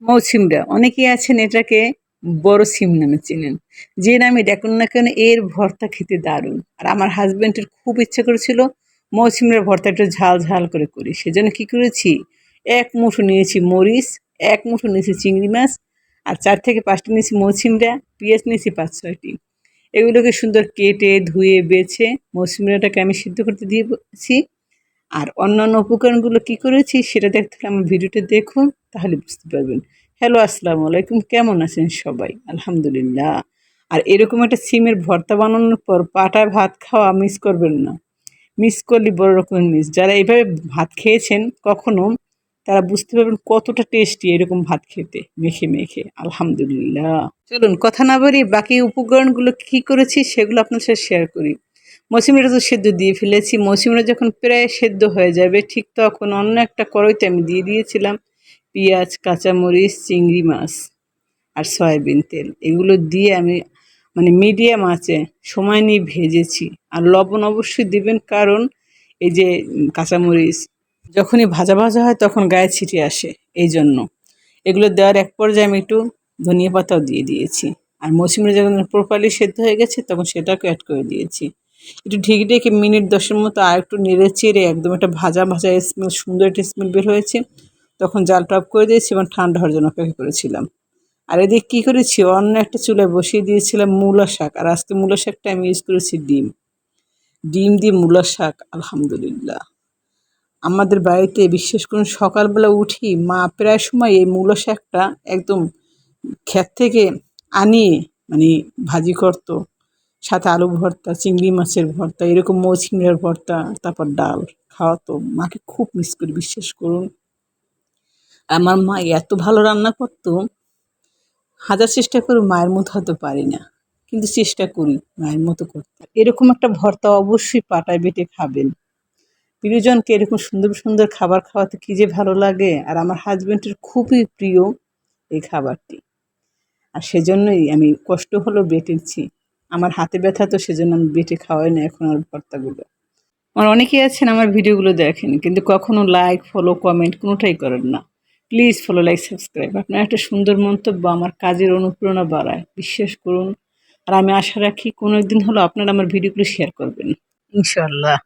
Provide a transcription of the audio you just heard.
মৌসিমরা অনেকেই আছেন এটাকে বড় সিম নামে চেনেন। যে নামে ডাকুন না কেন এর ভর্তা খেতে দারুণ। আর আমার হাজবেন্ডের খুব ইচ্ছে করেছিল মৌসিমরার ভর্তা একটু ঝাল ঝাল করে করি। সেজন্য কি করেছি, এক মুঠো নিয়েছি মরিচ, এক মুঠো নিয়েছি চিংড়ি মাছ, আর 4 থেকে 5টা নিয়েছি মৌসিমরা, পেঁয়াজ নিয়েছি 5-6টি। এগুলোকে সুন্দর কেটে ধুয়ে বেছে মৌসিমরাটাকে আমি সিদ্ধ করতে দিয়েছি। আর অন্যান্য উপকরণগুলো কি করেছি সেটা দেখতে হলে আমার ভিডিওটা দেখুন, তাহলে বুঝতে পারবেন। হ্যালো, আসসালামু আলাইকুম, কেমন আছেন সবাই? আলহামদুলিল্লাহ। আর এরকম একটা সিমের ভর্তা বানানোর পর পাটা ভাত খাওয়া মিস করবেন না। মিস করলে বড় রকমের মিস। যারা এইভাবে ভাত খেয়েছেন কখনো, তারা বুঝতে পারবেন কতটা টেস্টি এরকম ভাত খেতে মেখে মেখে। আলহামদুলিল্লাহ। চলুন কথা না বাড়িয়ে বাকি উপকরণগুলো কী করেছি সেগুলো আপনার সাথে শেয়ার করি। মৌসুমিটা তো সেদ্ধ দিয়ে ফেলেছি। মৌসুমিটা যখন প্রায় সেদ্ধ হয়ে যাবে ঠিক তখন অন্য একটা কড়াইতে আমি দিয়ে দিয়েছিলাম পেঁয়াজ, কাঁচামরিচ, চিংড়ি মাছ আর সয়াবিন তেল। এগুলো দিয়ে আমি মিডিয়াম আঁচে সময় নিয়ে ভেজেছি। আর লবণ অবশ্যই দিবেন, কারণ এই যে কাঁচামরিচ যখনই ভাজা ভাজা হয় তখন গায়ে ছিটে আসে, এই জন্য। এগুলো দেওয়ার এক পর্যায়ে আমি একটু ধনিয়া পাতাও দিয়ে দিয়েছি। আর মৌসুমিটা যখন প্রপারলি সেদ্ধ হয়ে গেছে তখন সেটাকে অ্যাড করে দিয়েছি। একটু ঢেকে ঢেকে মিনিট 10-এর মতো আর একটু নেড়ে চেড়ে একদম একটা ভাজা ভাজা স্মেল, সুন্দর একটা স্মেল বের হয়েছে। তখন জালটা অফ করে দিয়েছি এবং ঠান্ডা হওয়ার জন্য অপেক্ষা করেছিলাম। আর এদিকে কী করেছি, অন্য একটা চুলায় বসিয়ে দিয়েছিলাম মূলা শাক। আর আজকে মূলা শাকটা আমি ইউজ করেছি ডিম। ডিম দিয়ে মূলা শাক, আলহামদুলিল্লাহ। আমাদের বাড়িতে বিশ্বাস করুন সকালবেলা উঠি মা প্রায় সময় এই মূলা শাকটা একদম ক্ষেত থেকে আনিয়ে ভাজি করতো, সাথে আলু ভর্তা, চিংড়ি মাছের ভর্তা, এরকম মৌসুমির ভর্তা, তারপর ডাল খাওয়াতো। মাকে খুব মিস করি, বিশ্বাস করুন। আমার মা এত ভালো রান্না করতো, হাজার চেষ্টা করি মায়ের মতো হতে পারি না, কিন্তু চেষ্টা করি মায়ের মতো করতে। এরকম একটা ভর্তা অবশ্যই পাটায় বেটে খাবেন। প্রিয়জনকে এরকম সুন্দর সুন্দর খাবার খাওয়াতে কী যে ভালো লাগে। আর আমার হাজব্যান্ডের খুবই প্রিয় এই খাবারটি। আর সেজন্যই আমি কষ্ট হলেও বেটেছি। আমার হাতে ব্যথা তো, সেজন্য আমি বেটে খাওয়াই না এখন আর ভর্তাগুলো। আমার অনেকেই আছেন আমার ভিডিওগুলো দেখেন কিন্তু কখনো লাইক, ফলো, কমেন্ট কোনোটাই করেন না। Please follow, like, subscribe. আপনার একটা সুন্দর মন্তব্য আমার কাজের অনুপ্রেরণা বাড়ায়, বিশ্বাস করুন। আর আমি আশা রাখি কোনো একদিন হলেও আপনারা আমার ভিডিওগুলো শেয়ার করবেন, ইনশাআল্লাহ।